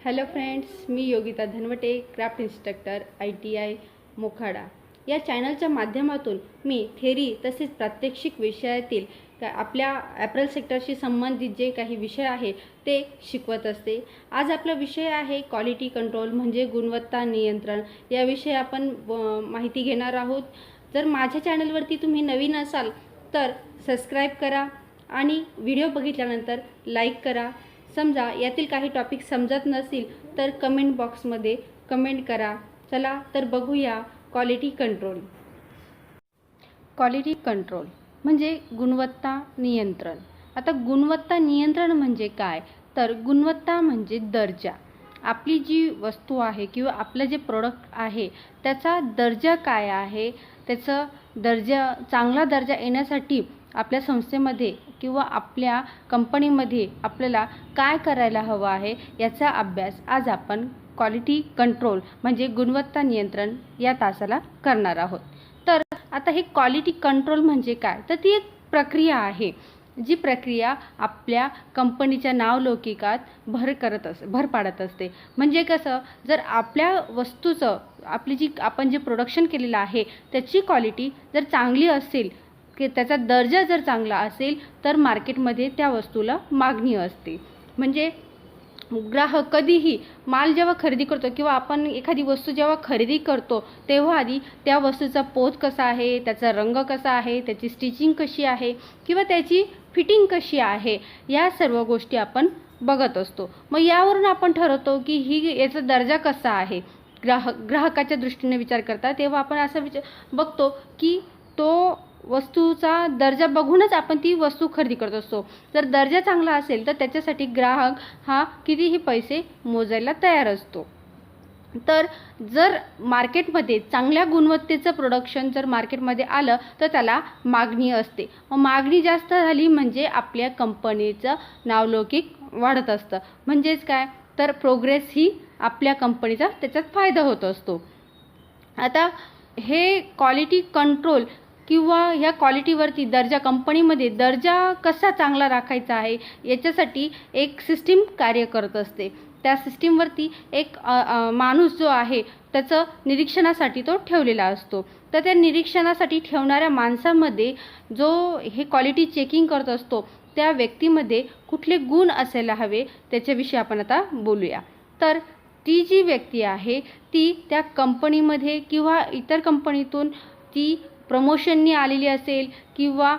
Hello friends, मी Yogita Dhanwate, craft instructor ITI Mokhada. या चॅनलच्या माध्यमातून मी थेरी तसेच प्रात्यक्षिक विषयातील आपल्या ॲपरल सेक्टरशी संबंधित जे काही विषय आहे ते शिकवत असते. आज आपला विषय आहे क्वालिटी कंट्रोल म्हणजे गुणवत्ता नियंत्रण. याविषयी आपण माहिती घेणार आहोत. जर माझ्या चॅनलवरती तुम्ही नवीन असाल तर सबस्क्राईब करा आणि व्हिडिओ बघितल्यानंतर लाईक करा. समजा यातील काही टॉपिक समजत नसतील तर कमेंट बॉक्समध्ये कमेंट करा. चला तर बघूया क्वालिटी कंट्रोल. क्वालिटी कंट्रोल म्हणजे गुणवत्ता नियंत्रण. आता गुणवत्ता नियंत्रण म्हणजे काय, तर गुणवत्ता म्हणजे दर्जा. आपली जी वस्तू आहे किंवा आपलं जे प्रोडक्ट आहे त्याचा दर्जा काय आहे, त्याचा चांगला दर्जा येण्यासाठी आपल्या संस्थेमध्ये किंवा आपल्या कंपनीमध्ये आपल्याला काय करायला हवं आहे याचा अभ्यास आज आपण क्वालिटी कंट्रोल म्हणजे गुणवत्ता नियंत्रण या तासाला करणार आहोत. तर आता हे क्वालिटी कंट्रोल म्हणजे काय, तर ती एक प्रक्रिया आहे जी प्रक्रिया आपल्या कंपनीच्या नावलौकिकात भर पाडत असते. म्हणजे कसं, जर आपल्या वस्तूचं आपण जे प्रोडक्शन केलेलं आहे त्याची क्वालिटी जर चांगली असेल की त्याचा दर्जा जर चांगला असेल तर मार्केटमध्ये त्या वस्तूला मागणी असते. म्हणजे ग्राहक कधीही माल जेव्हा खरेदी करतो किंवा आपण एखादी वस्तू जेव्हा खरेदी करतो तेव्हा आधी त्या वस्तूचा पोत कसा आहे, त्याचा रंग कसा आहे, त्याची स्टिचिंग कशी आहे किंवा त्याची फिटिंग कशी आहे, या सर्व गोष्टी आपण बघत असतो. मग यावरून आपण ठरवतो की याचा दर्जा कसा आहे. ग्राहकाच्या दृष्टीने विचार करता तेव्हा आपण असं बघतो की तो वस्तूचा दर्जा बघूनच आपण ती वस्तू खरेदी करत असतो. जर दर्जा चांगला असेल तर त्याच्यासाठी ग्राहक हा कितीही पैसे मोजायला तयार असतो. तर जर मार्केटमध्ये चांगल्या गुणवत्तेचं प्रोडक्शन जर मार्केटमध्ये आलं तर त्याला मागणी असते. मग मागणी जास्त झाली म्हणजे आपल्या कंपनीचं नावलौकिक वाढत असतं. म्हणजेच काय, तर प्रोग्रेस ही आपल्या कंपनीचा त्याच्यात फायदा होत असतो. आता हे क्वालिटी कंट्रोल किंवा ह्या क्वालिटीवरती कंपनीमध्ये दर्जा कसा चांगला राखायचा आहे याच्यासाठी एक सिस्टीम कार्य करत असते. त्या सिस्टीमवरती एक माणूस जो आहे त्याचं निरीक्षणासाठी तो ठेवलेला असतो. तर त्या निरीक्षणासाठी ठेवणाऱ्या माणसामध्ये जो हे क्वालिटी चेकिंग करत असतो त्या व्यक्तीमध्ये कुठले गुण असायला हवे त्याच्याविषयी आपण आता बोलूया. तर ती जी व्यक्ती आहे ती त्या कंपनीमध्ये किंवा इतर कंपनीतून ती प्रमोशननी आलेली असेल किंवा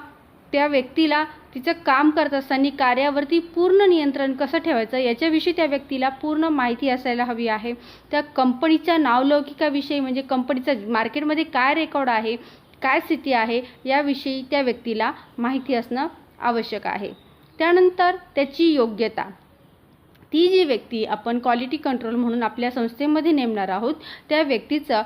त्या व्यक्तीला तिचं काम करत असताना कार्यावरती पूर्ण नियंत्रण कसं ठेवायचं याच्याविषयी त्या व्यक्तीला पूर्ण माहिती असायला हवी आहे. त्या कंपनीच्या नावलौकिकाविषयी म्हणजे कंपनीचा मार्केटमध्ये काय रेकॉर्ड आहे, काय स्थिती आहे याविषयी त्या व्यक्तीला माहिती असणं आवश्यक आहे. त्यानंतर त्याची योग्यता. ती जी व्यक्ती आपण क्वालिटी कंट्रोल म्हणून आपल्या संस्थेमध्ये नेमणार आहोत त्या व्यक्तीचं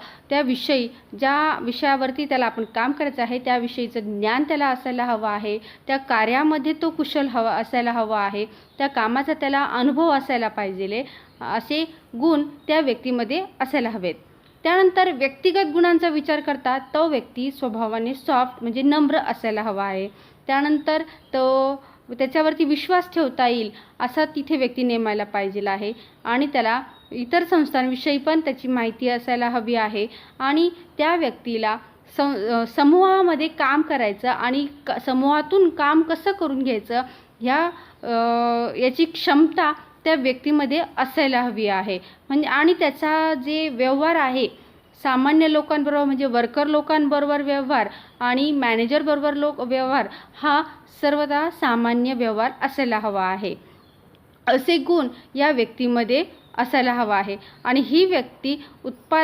ज्या विषयावरती त्याला आपण काम करायचं आहे त्याविषयीचं ज्ञान त्याला असायला हवं आहे. त्या कार्यामध्ये तो कुशल असायला हवा आहे. त्या कामाचा त्याला अनुभव असायला पाहिजे. असे गुण त्या व्यक्तीमध्ये असायला हवेत. त्यानंतर व्यक्तिगत गुणांचा विचार करता तो व्यक्ती स्वभावाने सॉफ्ट म्हणजे नम्र असायला हवा आहे. त्यानंतर त्याच्यावरती विश्वास ठेवता येईल असा तिथे व्यक्ती नेमायला पाहिजे आहे. आणि त्याला इतर संस्थांविषयी पण त्याची माहिती असायला हवी आहे. आणि त्या व्यक्तीला समूहामध्ये काम करायचं आणि समूहातून काम कसं करून घ्यायचं याची क्षमता त्या व्यक्तीमध्ये असायला हवी आहे. म्हणजे आणि त्याचा जे व्यवहार आहे सामान्य लोकांबरोबर म्हणजे वर्कर लोकांबरोबर व्यवहार आणि मॅनेजरबरोबर व्यवहार हा सर्वदा सामान्य व्यवहार असायला हवा आहे. असे गुण या व्यक्तीमध्ये असायला हवा आहे. आणि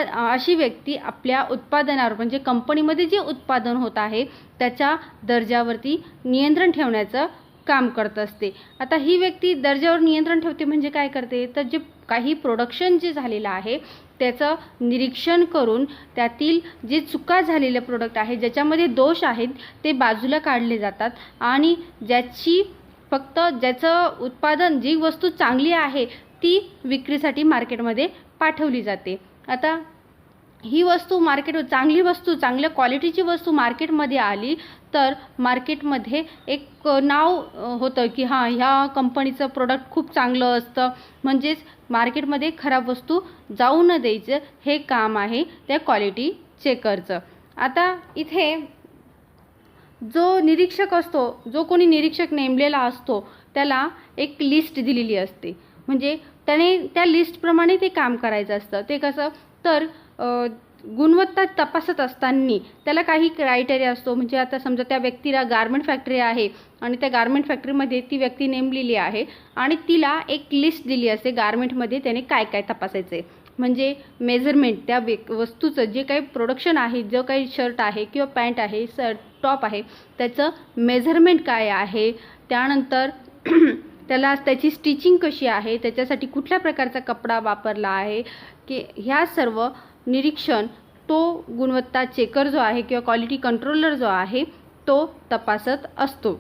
अशी व्यक्ती आपल्या उत्पादनावर म्हणजे कंपनीमध्ये जे उत्पादन होत आहे त्याच्या दर्जावरती नियंत्रण ठेवण्याचं काम करत असते. आता ही व्यक्ती दर्जावर नियंत्रण ठेवते म्हणजे काय करते, तर जे काही प्रोडक्शन जे झालेलं आहे त्याचं निरीक्षण करून त्यातील जे चुका झालेले प्रोडक्ट आहे ज्याच्यामध्ये दोष आहेत ते बाजूला काढले जातात आणि ज्याचं उत्पादन जी वस्तू चांगली आहे ती विक्रीसाठी मार्केटमध्ये पाठवली जाते. आता ही वस्तू चांगली वस्तू, चांगल्या क्वालिटीची वस्तू मार्केटमध्ये आली तर मार्केटमध्ये एक नाव होतं की हां, ह्या कंपनीचं प्रोडक्ट खूप चांगलं असतं. म्हणजेच मार्केटमध्ये खराब वस्तू जाऊ न द्यायचं हे काम आहे त्या क्वालिटी चेकरचं. आता इथे जो निरीक्षक असतो, जो कोणी निरीक्षक नेमलेला असतो, त्याला एक लिस्ट दिलेली असते. म्हणजे त्याने त्या लिस्टप्रमाणे ते काम करायचं असतं. ते कसं तर गुणवत्ता तपासत असताना त्याला काही क्रायटेरिया असतो. म्हणजे आता समजा त्या व्यक्तीला गारमेंट फॅक्टरी आहे आणि त्या गारमेंट फॅक्टरीमध्ये ती व्यक्ती नेमलेली आहे आणि तिला एक लिस्ट दिली असते गारमेंटमध्ये त्याने काय काय तपासायचं आहे. म्हणजे मेजरमेंट त्या वस्तूचं जे काही प्रोडक्शन आहे, जो काही शर्ट आहे किंवा पॅन्ट आहे, टॉप आहे, त्याचं मेजरमेंट काय आहे, त्यानंतर त्याला त्याची स्टिचिंग कशी आहे, त्याच्यासाठी कुठल्या प्रकारचा कपडा वापरला आहे, की ह्या सर्व निरीक्षण तो गुणवत्ता चेकर जो आहे किंवा क्वालिटी कंट्रोलर जो आहे तो तपासत असतो.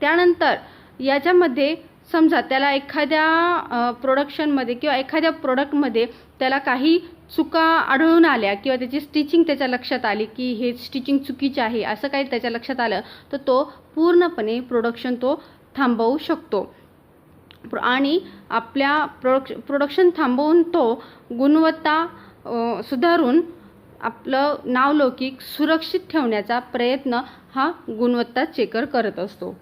त्यानंतर याच्यामध्ये समजा त्याला एखाद्या प्रोडक्शनमध्ये किंवा एखाद्या प्रोडक्टमध्ये त्याला काही चुका आढळून आल्या किंवा त्याची स्टिचिंग त्याच्या लक्षात आली की हे स्टिचिंग चुकीचे आहे, असं काही त्याच्या लक्षात आलं तर तो पूर्णपणे प्रोडक्शन तो थांबवू शकतो आणि आपल्या प्रोडक्शन थांबवून तो गुणवत्ता सुधारून आपलं नावलौकिक सुरक्षित ठेवण्याचा प्रयत्न हा गुणवत्ता चेकर करत असतो.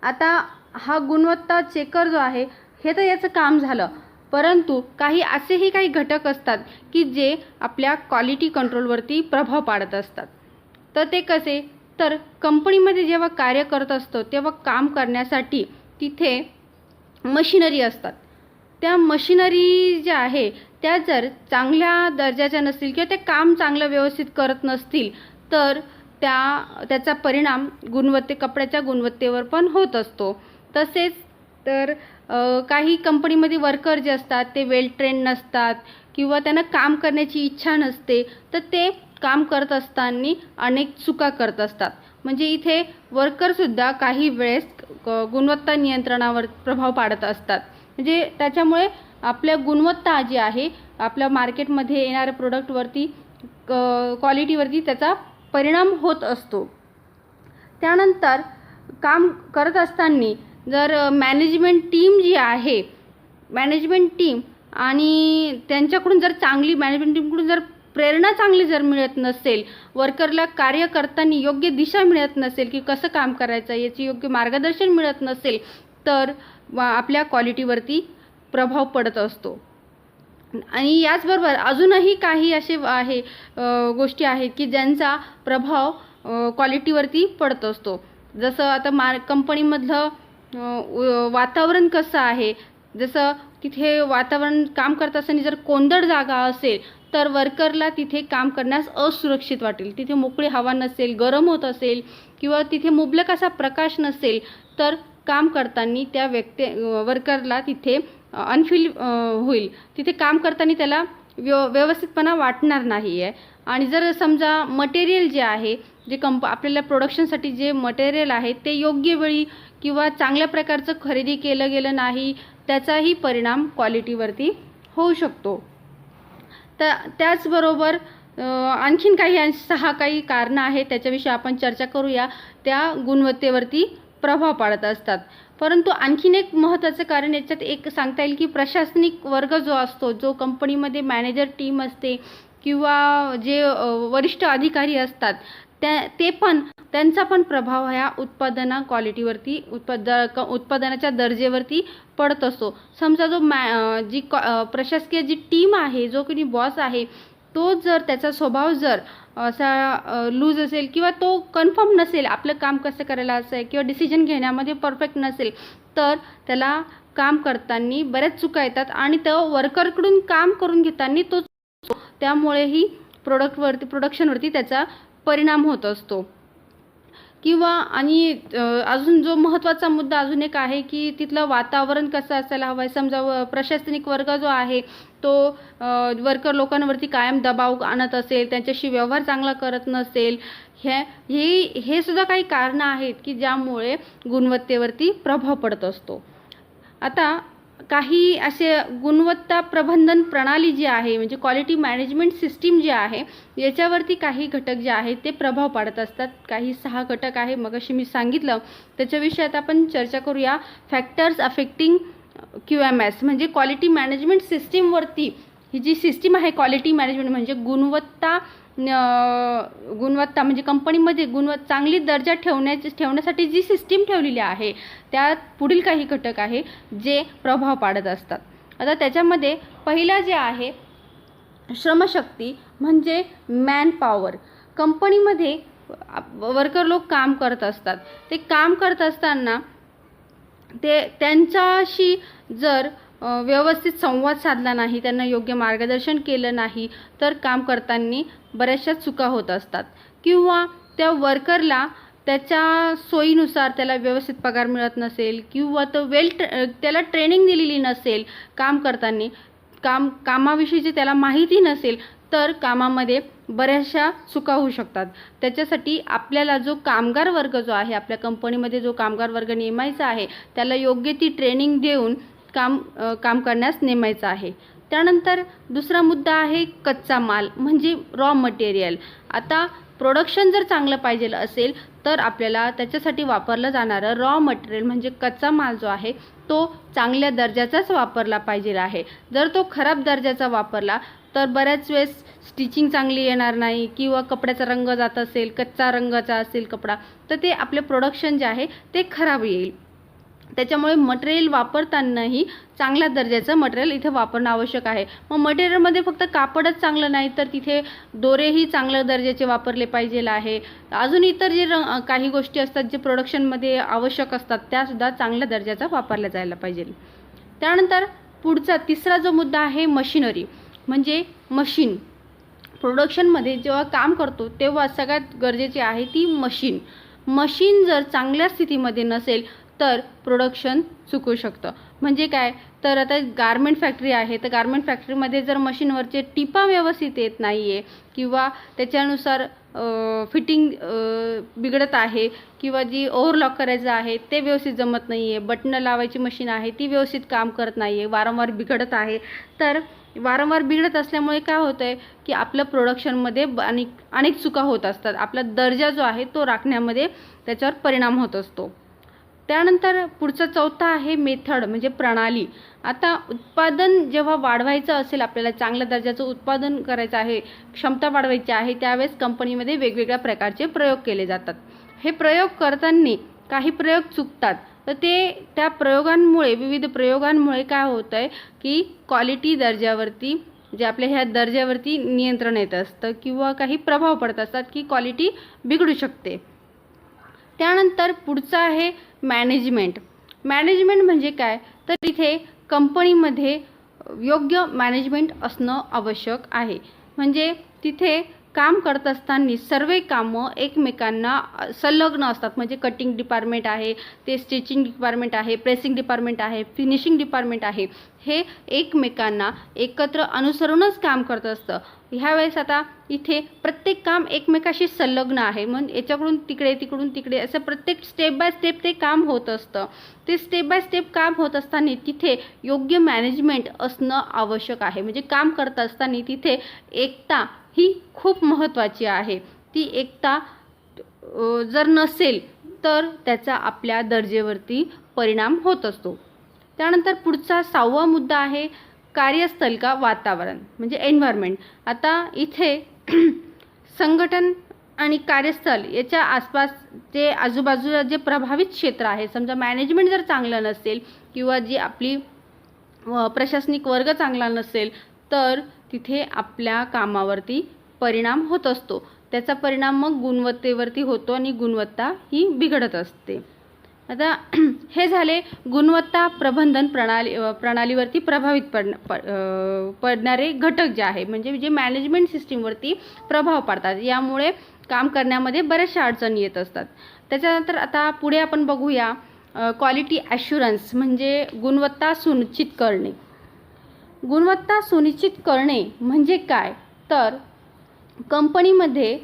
आता हा गुणवत्ता चेकर जो आहे हे तर याचं काम झालं, परंतु असेही काही घटक असतात की जे आपल्या क्वालिटी कंट्रोलवरती प्रभाव पाडत असतात. तर ते कसे तर कंपनीमध्ये जेव्हा कार्य करत असतो तेव्हा काम करण्यासाठी तिथे मशिनरी असतात. त्या मशिनरी ज्या आहे त्या जर चांगल्या दर्जाच्या नसतील किंवा ते काम चांगलं व्यवस्थित करत नसतील तर त्याचा परिणाम कपड्याच्या गुणवत्तेवर पण होत असतो. तसेच तर काही कंपनीमध्ये वर्कर जे असतात ते वेल ट्रेन नसतात किंवा त्यांना काम करण्याची इच्छा नसते, तर ते काम करत असताना अनेक चुका करत असतात. म्हणजे इथे वर्करसुद्धा काही वेळेस गुणवत्ता नियंत्रणावर प्रभाव पाडत असतात. म्हणजे त्याच्यामुळे आपल्या गुणवत्ता जी आहे आपल्या मार्केटमध्ये येणाऱ्या प्रोडक्टवरती क्वालिटीवरती त्याचा परिणाम होत असतो. त्यानंतर काम करत असताना जर मॅनेजमेंट टीम जी आहे, मॅनेजमेंट टीम आणि त्यांच्याकडून जर मॅनेजमेंट टीमकडून जर प्रेरणा चांगली जर मिळत नसेल, वर्करला कार्य करताना योग्य दिशा मिळत नसेल की कसं काम करायचं याची योग्य मार्गदर्शन मिळत नसेल तर आपल्या क्वालिटीवरती प्रभाव पडत असतो. आणि याचबरोबर अजूनही काही असे गोष्टी आहेत की ज्यांचा प्रभाव क्वालिटीवरती पडत असतो. जसं आता कंपनीमधलं वातावरण कसं आहे, जसं तिथे वातावरण काम करत असताना जर कोंदट जागा असेल तर वर्करला तिथे काम करण्यास असुरक्षित वाटेल. तिथे मोकळी हवा नसेल, गरम होत असेल किंवा तिथे मुबलक असा प्रकाश नसेल तर काम करताना त्या वर्करला तिथे अनफील होईल. तिथे काम करताना त्याला व्यवस्थितपणा वाटणार नाही आहे. आणि जर समजा मटेरियल जे आहे आपल्याला प्रोडक्शनसाठी जे मटेरियल आहे ते योग्य वेळी किंवा चांगल्या प्रकारचं खरेदी केलं गेलं नाही, त्याचाही परिणाम क्वालिटीवरती होऊ शकतो. त्याचबरोबर आणखीन काही 6 काही कारणं आहेत त्याच्याविषयी आपण चर्चा करूया, त्या गुणवत्तेवरती प्रभाव पाडत असतात. परंतु आणखीन एक महत्त्वाचं कारण याच्यात एक सांगता येईल की प्रशासनिक वर्ग जो असतो, जो कंपनीमध्ये मॅनेजर टीम असते किंवा जे वरिष्ठ अधिकारी असतात त्यांचा पण प्रभाव ह्या क्वालिटीवरती उत्पादनाच्या दर्जेवरती पडत असतो. समजा जी प्रशासकीय जी टीम आहे, जो कोणी बॉस आहे, तो जर त्याचा स्वभाव जर असा लूज असेल किंवा तो कन्फर्म नसेल आपलं काम कसं करायला असं आहे किंवा डिसिजन घेण्यामध्ये परफेक्ट नसेल तर त्याला काम करताना बऱ्याच चुका येतात आणि तो वर्करकडून काम करून घेताना त्यामुळेही प्रोडक्शनवरती त्याचा परिणाम होत असतो. किंवा आणि अजून जो महत्त्वाचा मुद्दा अजून एक आहे की तिथलं वातावरण कसं असायला हवं आहे. समजा प्रशासनिक वर्ग जो आहे तो वर्कर लोकांवरती कायम दबाव आणत असेल, त्यांच्याशी व्यवहार चांगला करत नसेल, हे सुद्धा काही कारणं आहेत की ज्यामुळे गुणवत्तेवरती प्रभाव पडत असतो. आता काही असे गुणवत्ता प्रबंधन प्रणाली जी आहे म्हणजे क्वालिटी मॅनेजमेंट सिस्टीम जी आहे याच्यावरती काही घटक जे आहेत ते प्रभाव पाडत असतात. काही 6 घटक आहे मगाशी मी सांगितलं. त्याच्याविषयी आता आपण चर्चा करूया. फॅक्टर्स अफेक्टिंग QMS म्हणजे क्वालिटी मॅनेजमेंट सिस्टीमवरती ही जी सिस्टीम आहे क्वालिटी मॅनेजमेंट म्हणजे गुणवत्ता म्हणजे कंपनीमध्ये चांगली दर्जा ठेवण्यासाठी जी सिस्टीम ठेवलेली आहे त्यात पुढील काही घटक आहे जे प्रभाव पाडत असतात. आता त्याच्यामध्ये पहिला जे आहे श्रमशक्ती म्हणजे मॅन पॉवर. कंपनीमध्ये वर्कर लोक काम करत असतात. ते काम करत असताना त्यांच्याशी जर व्यवस्थित संवाद साधला नाही, त्यांना योग्य मार्गदर्शन केलं नाही तर काम करताना बऱ्याचशा चुका होत असतात किंवा त्या वर्करला त्याच्या सोयीनुसार त्याला व्यवस्थित पगार मिळत नसेल किंवा तो त्याला ट्रेनिंग दिलेली नसेल काम करताना कामाविषयीची त्याला माहिती नसेल तर कामामध्ये बऱ्याचशा चुका होऊ शकतात. त्याच्यासाठी आपल्याला जो कामगार वर्ग जो आहे आपल्या कंपनीमध्ये जो कामगार वर्ग नेमायचा आहे त्याला योग्य ती ट्रेनिंग देऊन काम करण्यास नेमायचं आहे. त्यानंतर दुसरा मुद्दा आहे कच्चा माल म्हणजे रॉ मटेरियल. आता प्रोडक्शन जर चांगलं पाहिजे असेल तर आपल्याला त्याच्यासाठी वापरलं जाणारं रॉ मटेरियल म्हणजे कच्चा माल जो आहे तो चांगल्या दर्जाचाच वापरला पाहिजे आहे. जर तो खराब दर्जाचा वापरला तर बऱ्याच वेळेस स्टिचिंग चांगली येणार नाही किंवा कपड्याचा रंग जात असेल, कच्चा रंगाचा असेल कपडा तर ते आपले प्रोडक्शन जे आहे ते खराब येईल. त्याच्यामुळे मटेरियल वापरतानाही चांगल्या दर्जाचं मटेरियल इथे वापरणं आवश्यक आहे. मग मटेरियलमध्ये फक्त कापडच चांगलं नाही तर तिथे दोरेही चांगल्या दर्जाचे वापरले पाहिजे आहे. अजून इतर जे काही गोष्टी असतात जे प्रोडक्शनमध्ये आवश्यक असतात त्यासुद्धा चांगल्या दर्जाचा वापरल्या जायला पाहिजे. त्यानंतर पुढचा तिसरा जो मुद्दा आहे मशिनरी म्हणजे मशीन. प्रोडक्शनमध्ये जेव्हा काम करतो तेव्हा सगळ्यात गरजेची आहे ती मशीन. मशीन जर चांगल्या स्थितीमध्ये नसेल तर प्रोडक्शन चुकू शकतं. म्हणजे काय तर आता गारमेंट फॅक्टरी आहे तर गारमेंट फॅक्टरीमध्ये जर मशीनवरचे टिपा व्यवस्थित येत नाही आहे किंवा त्याच्यानुसार फिटिंग बिघडत आहे किंवा जी ओव्हरलॉक करायचं आहे ते व्यवस्थित जमत नाही आहे, बटणं लावायची मशीन आहे ती व्यवस्थित काम करत नाही आहे, वारंवार बिघडत आहे. तर वारंवार बिघडत असल्यामुळे काय होतं आहे की आपलं प्रोडक्शनमध्ये अनेक चुका होत असतात. आपला दर्जा जो आहे तो राखण्यामध्ये त्याच्यावर परिणाम होत असतो. त्यानंतर पुढचा चौथा आहे मेथड म्हणजे प्रणाली. आता उत्पादन जेव्हा वाढवायचं असेल आपल्याला चांगल्या दर्जाचं उत्पादन करायचं आहे, क्षमता वाढवायची आहे त्यावेळेस कंपनीमध्ये वेगवेगळ्या प्रकारचे प्रयोग केले जातात. हे प्रयोग करताना काही प्रयोग चुकतात तर त्या प्रयोगांमुळे विविध प्रयोगांमुळे काय होतं आहे की क्वालिटी दर्जावरती जे आपल्या ह्या दर्जावरती नियंत्रण येत असतं किंवा काही प्रभाव पडत असतात की क्वालिटी बिघडू शकते. त्यानंतर पुढचं आहे मॅनेजमेंट. मॅनेजमेंट म्हणजे काय तर इथे कंपनीमध्ये योग्य मॅनेजमेंट असणं आवश्यक आहे. म्हणजे तिथे काम करत असताना सर्व कामं एकमेकांना संलग्न असतात. म्हणजे कटिंग डिपार्टमेंट आहे, ते स्टिचिंग डिपार्टमेंट आहे, प्रेसिंग डिपार्टमेंट आहे, फिनिशिंग डिपार्टमेंट आहे, हे एकमेकांना एकत्र अनुसरूनच काम करत असतं. ह्यावेळेस आता इथे प्रत्येक काम एकमेकाशी संलग्न आहे. मग याच्याकडून तिकडे तिकडून तिकडे असं प्रत्येक स्टेप बाय स्टेप ते काम होत असतं. ते स्टेप बाय स्टेप काम होत असताना तिथे योग्य मॅनेजमेंट असणं आवश्यक आहे. म्हणजे काम करत असताना तिथे एकता ही खूप महत्त्वाची आहे. ती एकता जर नसेल तर त्याचा आपल्या दर्जेवरती परिणाम होत असतो. त्यानंतर पुढचा 6वा मुद्दा आहे कार्यस्थल का वातावरण म्हणजे एन्व्हायरमेंट. आता इथे संघटन आणि कार्यस्थल याच्या आसपास जे आजूबाजूला जे प्रभावित क्षेत्र आहे, समजा मॅनेजमेंट जर चांगलं नसेल किंवा जी आपली प्रशासनिक वर्ग चांगला नसेल तर तिथे आपल्या कामावरती परिणाम होत असतो. त्याचा परिणाम मग गुणवत्तेवरती होतो आणि गुणवत्ता ही बिघडत असते. आता हे झाले गुणवत्ता प्रबंधन प्रणालीवरती प्रभावित पडणारे घटक जे आहे म्हणजे जे मॅनेजमेंट सिस्टीमवरती प्रभाव पाडतात. यामुळे काम करण्यामध्ये बऱ्याचशा अडचणी येत असतात. त्याच्यानंतर आता पुढे आपण बघूया क्वालिटी ॲश्युरन्स म्हणजे गुणवत्ता सुनिश्चित करणे. गुणवत्ता सुनिश्चित करणे म्हणजे काय तर कंपनीमध्ये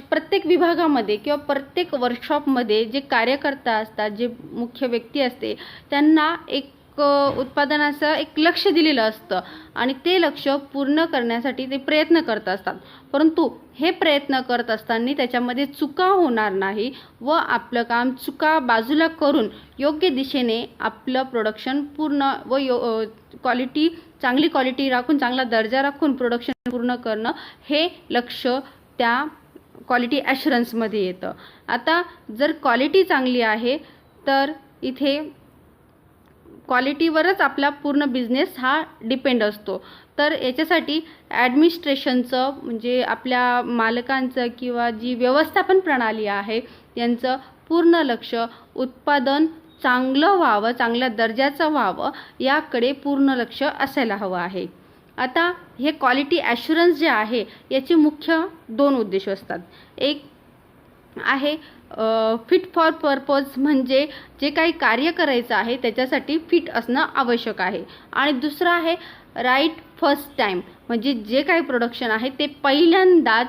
प्रत्येक विभागामध्ये किंवा प्रत्येक वर्कशॉपमध्ये जे कार्यकर्ता असतात, जे मुख्य व्यक्ती असते त्यांना एक उत्पादनाचं एक लक्ष दिलेलं असतं आणि ते लक्ष पूर्ण करण्यासाठी ते प्रयत्न करत असतात. परंतु हे प्रयत्न करत असताना त्याच्यामध्ये चुका होणार नाही व आपलं काम चुका बाजूला करून योग्य दिशेने आपलं प्रोडक्शन पूर्ण व क्वालिटी चांगली क्वालिटी राखून चांगला दर्जा राखून प्रोडक्शन पूर्ण करणं हे लक्ष त्या क्वालिटी ॲश्युरन्समध्ये येतं. आता जर क्वालिटी चांगली आहे तर इथे क्वालिटीवरच आपला पूर्ण बिझनेस हा डिपेंड असतो. तर याच्यासाठी ॲडमिनिस्ट्रेशनचं म्हणजे आपल्या मालकांचं किंवा जी व्यवस्थापन प्रणाली आहे यांचं पूर्ण लक्ष उत्पादन चांगलं व्हावं, चांगल्या दर्जाचं व्हावं याकडे पूर्ण लक्ष असायला हवं आहे. आता हे क्वालिटी ॲश्युरन्स जे आहे याचे मुख्य 2 उद्देश असतात. एक आहे फिट फॉर पर्पज, म्हणजे जे काही कार्य करायचं आहे त्याच्यासाठी फिट असणं आवश्यक आहे. आणि दुसरं आहे राईट फर्स्ट टाईम, म्हणजे जे काही प्रोडक्शन आहे ते पहिल्यांदाच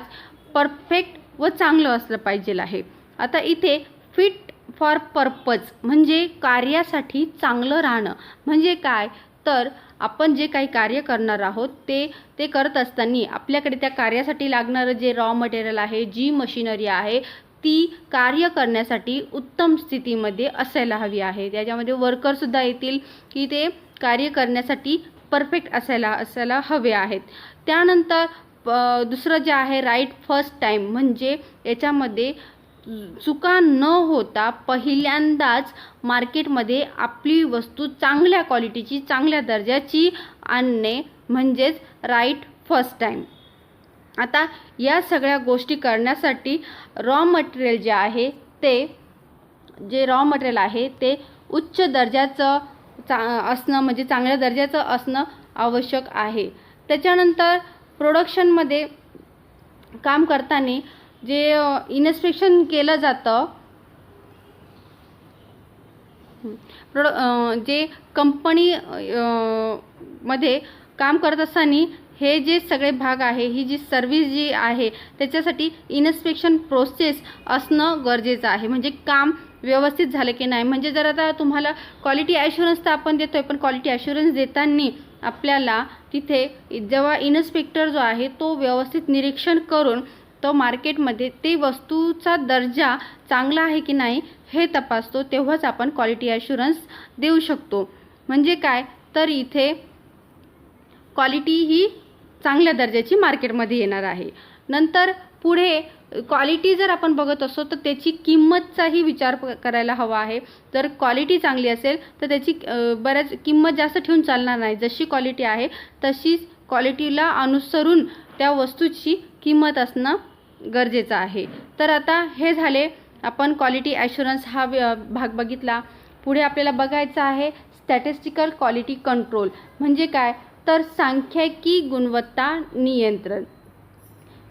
परफेक्ट व चांगलं असलं पाहिजे आहे. आता इथे फिट फॉर पर्पज म्हणजे कार्यासाठी चांगलं राहणं म्हणजे काय, तर आपण जे काही कार्य करणार आहोत ते करत असताना आपल्याकडे त्या कार्यासाठी लागणारं जे रॉ मटेरियल आहे, जी मशिनरी आहे ती कार्य करण्यासाठी उत्तम स्थितीमध्ये असायला हवी आहे. त्याच्यामध्ये वर्करसुद्धा येतील की ते कार्य करण्यासाठी परफेक्ट असायला हवे आहेत. त्यानंतर दुसरं जे आहे राईट फर्स्ट टाईम, म्हणजे याच्यामध्ये चुका न होता पहिल्यांदाच मार्केटमध्ये आपली वस्तू चांगल्या क्वालिटीची चांगल्या दर्जाची आणणे म्हणजेच राईट फर्स्ट टाईम. आता या सगळ्या गोष्टी करण्यासाठी रॉ मटेरियल जे आहे ते उच्च दर्जाचं असणं म्हणजे चांगल्या दर्जाचं असणं आवश्यक आहे. त्याच्यानंतर प्रोडक्शनमध्ये काम करताना जे इन्स्पेक्शन केलं जातं, जे कंपनी मध्ये काम करत असताना हे जे सगळे भाग आहे, ही जी सर्व्हिस जी आहे त्याच्यासाठी इन्स्पेक्शन प्रोसेस असणं गरजेचं आहे. म्हणजे काम व्यवस्थित झालं की नाही, म्हणजे जर आता तुम्हाला क्वालिटी ॲश्युरन्स तर आपण देतोय, पण क्वालिटी ॲश्युरन्स देताना आपल्याला तिथे जेव्हा इन्स्पेक्टर जो आहे तो व्यवस्थित निरीक्षण करून तो मार्केटमध्ये ते वस्तूचा दर्जा चांगला आहे की नाही हे तपासतो, तेव्हाच आपण क्वालिटी ॲश्युरन्स देऊ शकतो. म्हणजे काय, तर इथे क्वालिटी ही चांगल्या दर्जाची मार्केटमध्ये येणार आहे. नंतर पुढे क्वालिटी जर आपण बघत असो तर त्याची किंमतचाही विचार करायला हवा आहे. जर क्वालिटी चांगली असेल तर त्याची बऱ्याच किंमत जास्त ठेवून चालणार नाही. जशी क्वालिटी आहे तशीच क्वालिटीला अनुसरून त्या वस्तूची किंमत असणं गरजेचं आहे. तर आता हे झाले आपण क्वालिटी ॲश्युरन्स हा भाग बघितला. पुढे आपल्याला बघायचं आहे स्टॅटिस्टिकल क्वालिटी कंट्रोल म्हणजे काय, तर सांख्यिकी गुणवत्ता नियंत्रण.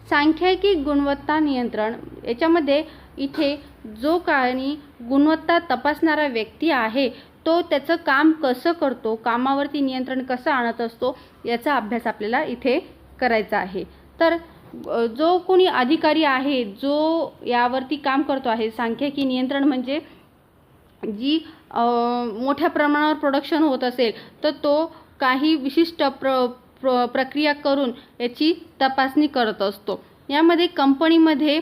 सांख्यिकी गुणवत्ता नियंत्रण याच्यामध्ये इथे जो काही गुणवत्ता तपासणारा व्यक्ती आहे तो त्याचं काम कसं करतो, कामावरती नियंत्रण कसं आणत असतो याचा अभ्यास आपल्याला इथे करायचा आहे. तर जो कोणी अधिकारी आहे जो यावरती काम करतो आहे, सांख्यिकी नियंत्रण म्हणजे जी मोठ्या प्रमाणावर प्रोडक्शन होत असेल तर तो काही विशिष्ट प्रक्रिया करून याची तपासणी करत असतो. यामध्ये कंपनीमध्ये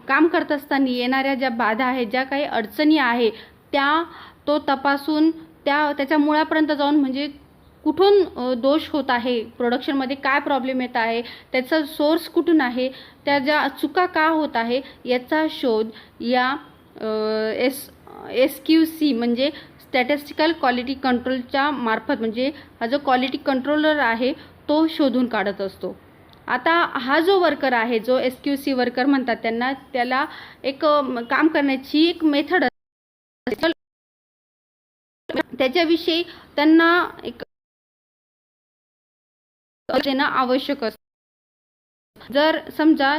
काम करत असताना येणाऱ्या ज्या बाधा आहेत, ज्या काही अडचणी आहे त्या तो तपासून त्याच्या मुळापर्यंत जाऊन म्हणजे कुठून दोष होत आहे, प्रोडक्शनमध्ये काय प्रॉब्लेम येत आहे, त्याचा सोर्स कुठून आहे, त्या ज्या चुका का होत आहे याचा शोध या SQC म्हणजे स्टॅटिस्टिकल क्वालिटी कंट्रोलच्या मार्फत म्हणजे हा जो क्वालिटी कंट्रोलर आहे तो शोधून काढत असतो. आता हा जो वर्कर आहे, जो SQC वर्कर म्हणतात त्याला एक काम करण्याची एक मेथड असते, त्याच्याविषयी त्यांना एक देणं आवश्यक असतं. जर समजा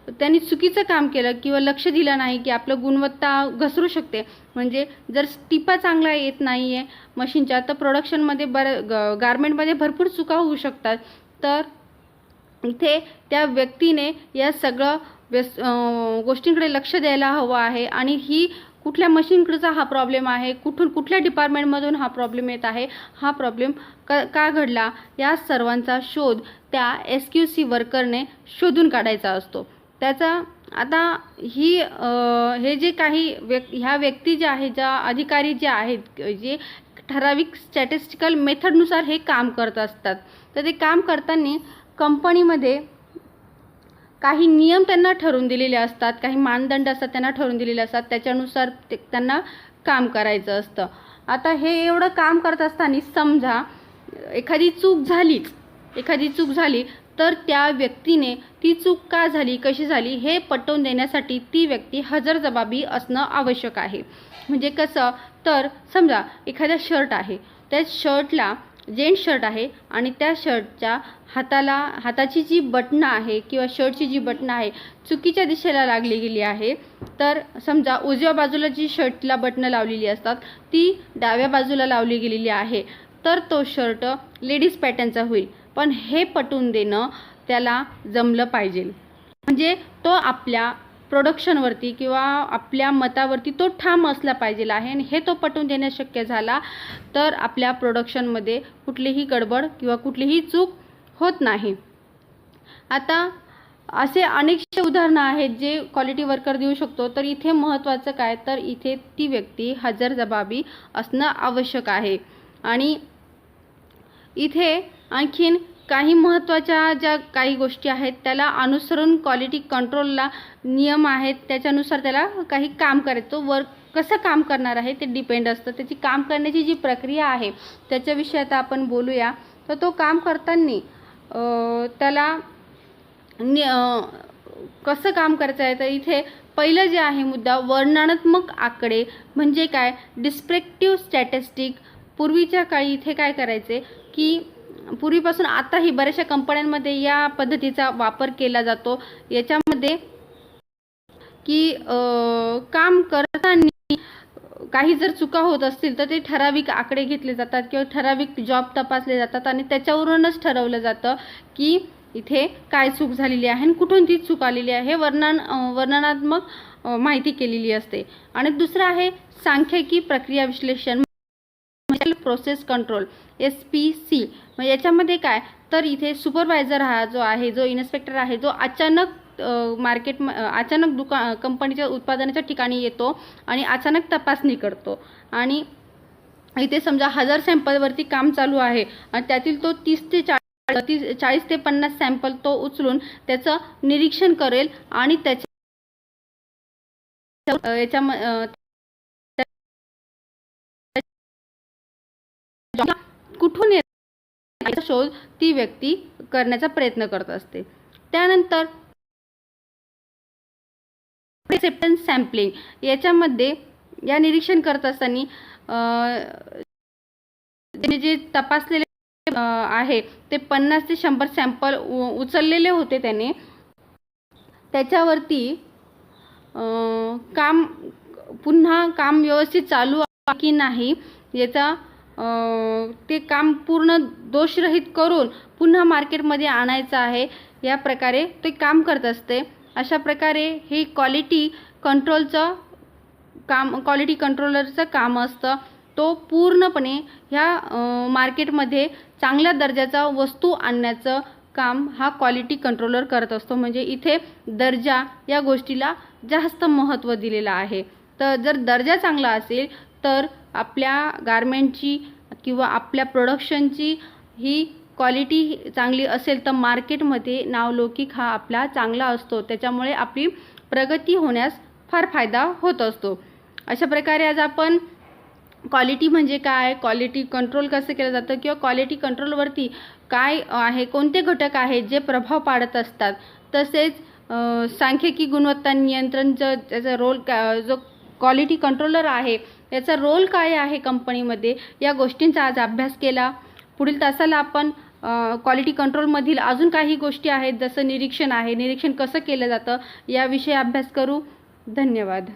त्यांनी चुकीचं काम केलं किंवा लक्ष दिलं नाही की आपलं गुणवत्ता घसरू शकते, म्हणजे जर टिपा चांगला येत नाही आहे मशीनच्या तर प्रोडक्शनमध्ये गारमेंटमध्ये भरपूर चुका होऊ शकतात. तर इथे त्या व्यक्तीने या सगळं गोष्टींकडे लक्ष द्यायला हवं आहे आणि ही कुठल्या मशीनकडचा हा प्रॉब्लेम आहे, कुठल्या डिपार्टमेंटमधून हा प्रॉब्लेम येत आहे, हा प्रॉब्लेम का घडला, या सर्वांचा शोध त्या SQC वर्करने शोधून काढायचा असतो. त्याचा आता हे जे काही ह्या व्यक्ती ज्या आहेत, ज्या अधिकारी जे आहेत, जे ठराविक स्टॅटिस्टिकल मेथडनुसार हे काम करत असतात. तर ते काम करताना कंपनीमध्ये काही नियम त्यांना ठरवून दिलेले असतात, काही मानदंड असतात त्यांना ठरवून दिलेले असतात, त्याच्यानुसार त्यांना काम करायचं असतं. आता हे एवढं काम करत असताना समजा एखादी चूक झाली तर त्या व्यक्तीने ती चूक का झाली, कशी झाली हे पटवून देण्यासाठी ती व्यक्ती हजरजबाबी असणं आवश्यक आहे. म्हणजे कसं, तर समजा एखादा शर्ट आहे, त्या शर्टला जेंट्स शर्ट आहे आणि त्या शर्टच्या हाताची जी बटणं आहे किंवा शर्टची जी बटणं आहे चुकीच्या दिशेला लागली गेली आहे. तर समजा उजव्या बाजूला जी शर्टला बटणं लावलेली असतात ती डाव्या बाजूला लावली गेलेली आहे, तर तो शर्ट लेडीज पॅटर्नचा होईल. पण हे पटवून देणं त्याला जमलं पाहिजे. म्हणजे तो आपल्या प्रोडक्शनवरती किंवा आपल्या मतावरती तो ठाम असला पाहिजे आहे आणि हे तो पटवून देणं शक्य झाला तर आपल्या प्रोडक्शनमध्ये कुठलीही गडबड किंवा कुठलीही चूक होत नाही. आता असे अनेकशे उदाहरणं आहेत जे क्वालिटी वर्कर देऊ शकतो. तर इथे महत्त्वाचं काय, तर इथे ती व्यक्ती हजरजबाबी असणं आवश्यक आहे. आणि इथे आणखीन काही महत्त्वाच्या ज्या काही गोष्टी आहेत त्याला अनुसरून क्वालिटी कंट्रोलला नियम आहेत, त्याच्यानुसार त्याला काही काम करायचं. वर्क कसं काम करणार आहे ते डिपेंड असतं. त्याची काम करण्याची जी प्रक्रिया आहे त्याच्याविषयी आता आपण बोलूया. तर तो काम करताना त्याला कसं काम करायचं आहे, तर इथे पहिलं जे आहे मुद्दा वर्णनात्मक आकडे म्हणजे काय, डिस्क्रिप्टिव्ह स्टॅटिस्टिक. पूर्वीच्या काळी इथे काय करायचे की पूर्वीपासून आताही बऱ्याचशा कंपन्यांमध्ये या पद्धतीचा वापर केला जातो. याच्यामध्ये की काम करताना काही जर चुका होत असतील तर ते ठराविक आकडे घेतले जातात किंवा ठराविक जॉब तपासले जातात आणि त्याच्यावरूनच ठरवलं जातं की इथे काय चूक झालेली आहे आणि कुठून ती चूक आलेली आहे, वर्णनात्मक माहिती केलेली असते. आणि दुसरं आहे सांख्यिकी प्रक्रिया विश्लेषण, प्रोसेस कंट्रोल SPC. म्हणजे याच्यामध्ये काय, तर इथे सुपरवायझर हा जो आहे, जो इन्स्पेक्टर आहे, जो अचानक कंपनीच्या उत्पादनाच्या ठिकाणी येतो आणि अचानक तपासणी करतो. आणि इथे समजा 1000 सॅम्पलवरती काम चालू आहे आणि त्यातील तो 40 ते 50 सॅम्पल तो उचलून त्याचं निरीक्षण करेल आणि कुठून याचा शोध ती व्यक्ती करण्याचा प्रयत्न करत असते. त्यानंतर एक्सेप्टन्स सॅम्पलिंग, याच्यामध्ये या निरीक्षण करत असताना जे तपासलेले आहे ते 50 ते 100 सॅम्पल उचललेले होते त्याने, त्याच्यावरती पुन्हा काम व्यवस्थित चालू आहे की नाही याचा ते काम पूर्ण दोषरहित करून पुन्हा मार्केटमध्ये आणायचं आहे, या प्रकारे ते काम करत असते. अशा प्रकारे हे क्वालिटी कंट्रोलरचं काम असतं. तो पूर्णपणे ह्या मार्केटमध्ये चांगल्या दर्जाचा वस्तू आणण्याचं काम हा क्वालिटी कंट्रोलर करत असतो. म्हणजे इथे दर्जा या गोष्टीला जास्त महत्त्व दिलेलं आहे. तर जर दर्जा चांगला असेल तर आपल्या गारमेंटची किंवा आपल्या प्रोडक्शनची ही क्वालिटी चांगली असेल तर मार्केटमध्ये नावलौकिक हा आपला चांगला असतो. त्याच्यामुळे आपली प्रगती होण्यास फार फायदा होत असतो. अशा प्रकारे आज आपण क्वालिटी म्हणजे काय, क्वालिटी कंट्रोल कसं केलं जातं किंवा क्वालिटी कंट्रोलवरती काय आहे, कोणते घटक आहेत जे प्रभाव पाडत असतात, तसेच सांख्यिकी गुणवत्ता नियंत्रणचं त्याचा रोल जो क्वालिटी कंट्रोलर आहे याचा रोल काय आहे कंपनीमध्ये, या गोष्टींचा आज अभ्यास केला. पुढील तासाला आपण क्वालिटी कंट्रोलमधील अजून काही गोष्टी आहेत जसं निरीक्षण आहे, निरीक्षण कसं केलं जातं याविषयी अभ्यास करू. धन्यवाद.